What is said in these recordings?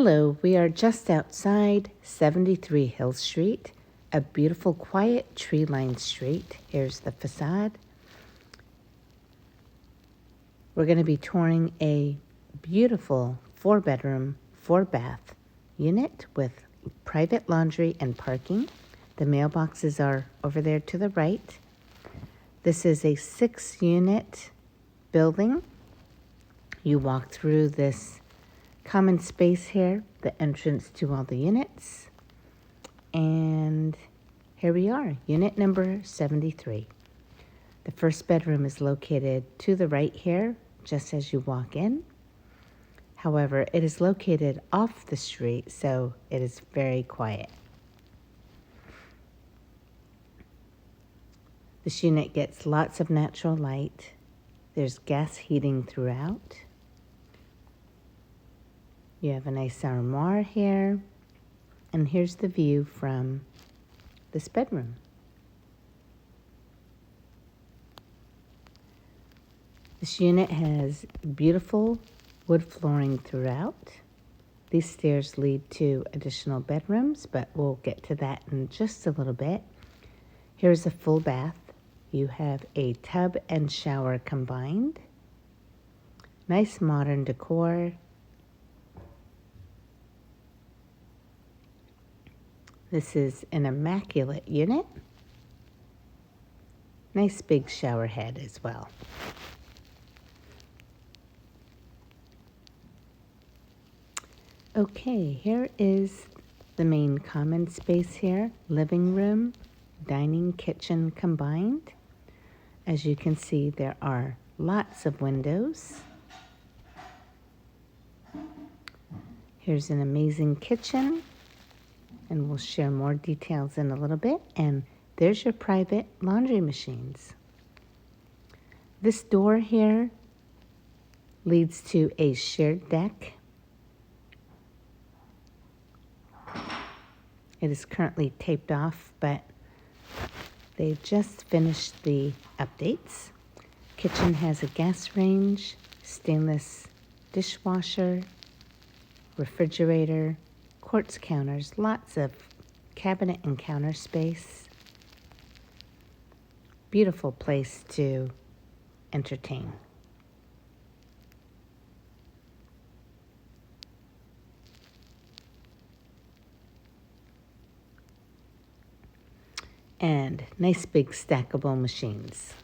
Hello, we are just outside 73 Hill Street, a beautiful, quiet, tree-lined street. Here's the facade. We're going to be touring a beautiful 4-bedroom, 4-bath unit with private laundry and parking. The mailboxes are over there to the right. This is a 6-unit building. You walk through this common space here, the entrance to all the units. And here we are, unit number 73. The first bedroom is located to the right here, just as you walk in. However, it is located off the street, so it is very quiet. This unit gets lots of natural light. There's gas heating throughout. You have a nice armoire here. And here's the view from this bedroom. This unit has beautiful wood flooring throughout. These stairs lead to additional bedrooms, but we'll get to that in just a little bit. Here's a full bath. You have a tub and shower combined. Nice modern decor. This is an immaculate unit. Nice big shower head as well. Okay, here is the main common space here. Living room, dining, kitchen combined. As you can see, there are lots of windows. Here's an amazing kitchen. And we'll share more details in a little bit. And there's your private laundry machines. This door here leads to a shared deck. It is currently taped off, but they just finished the updates. Kitchen has a gas range, stainless dishwasher, refrigerator, quartz counters, lots of cabinet and counter space. Beautiful place to entertain. And nice big stackable machines.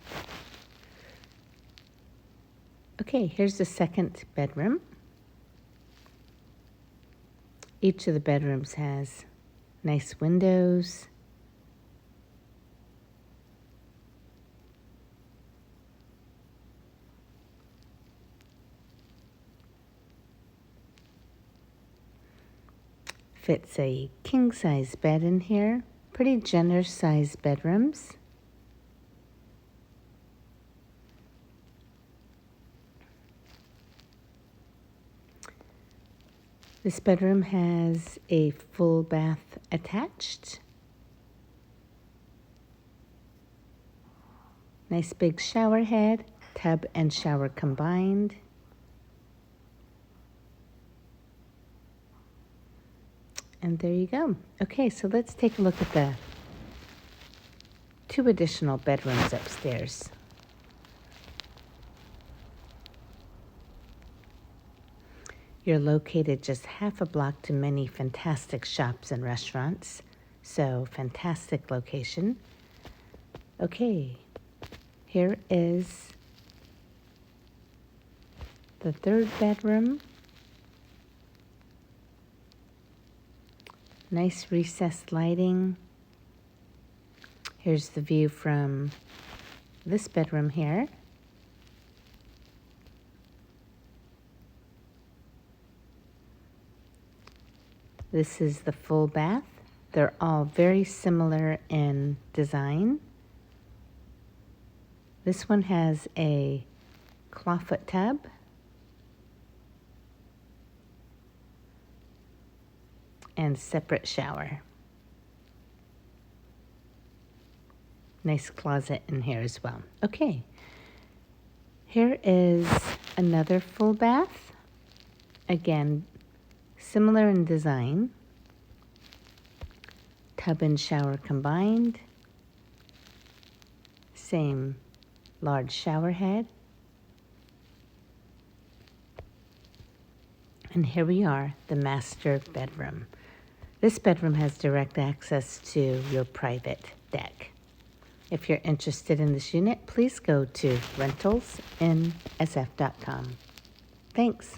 Okay, here's the second bedroom. Each of the bedrooms has nice windows. Fits a king-size bed in here. Pretty generous sized bedrooms. This bedroom has a full bath attached. Nice big shower head, tub and shower combined. And there you go. Okay, so let's take a look at the 2 additional bedrooms upstairs. You're located just half a block to many fantastic shops and restaurants. So, fantastic location. Okay, here is the 3rd bedroom. Nice recessed lighting. Here's the view from this bedroom here. This is the full bath. They're all very similar in design. This one has a clawfoot tub. And separate shower. Nice closet in here as well. Okay, here is another full bath. Again, Similar in design. Tub and shower combined. Same large shower head. And here we are, the master bedroom. This bedroom has direct access to your private deck. If you're interested in this unit, please go to rentalsnsf.com. Thanks.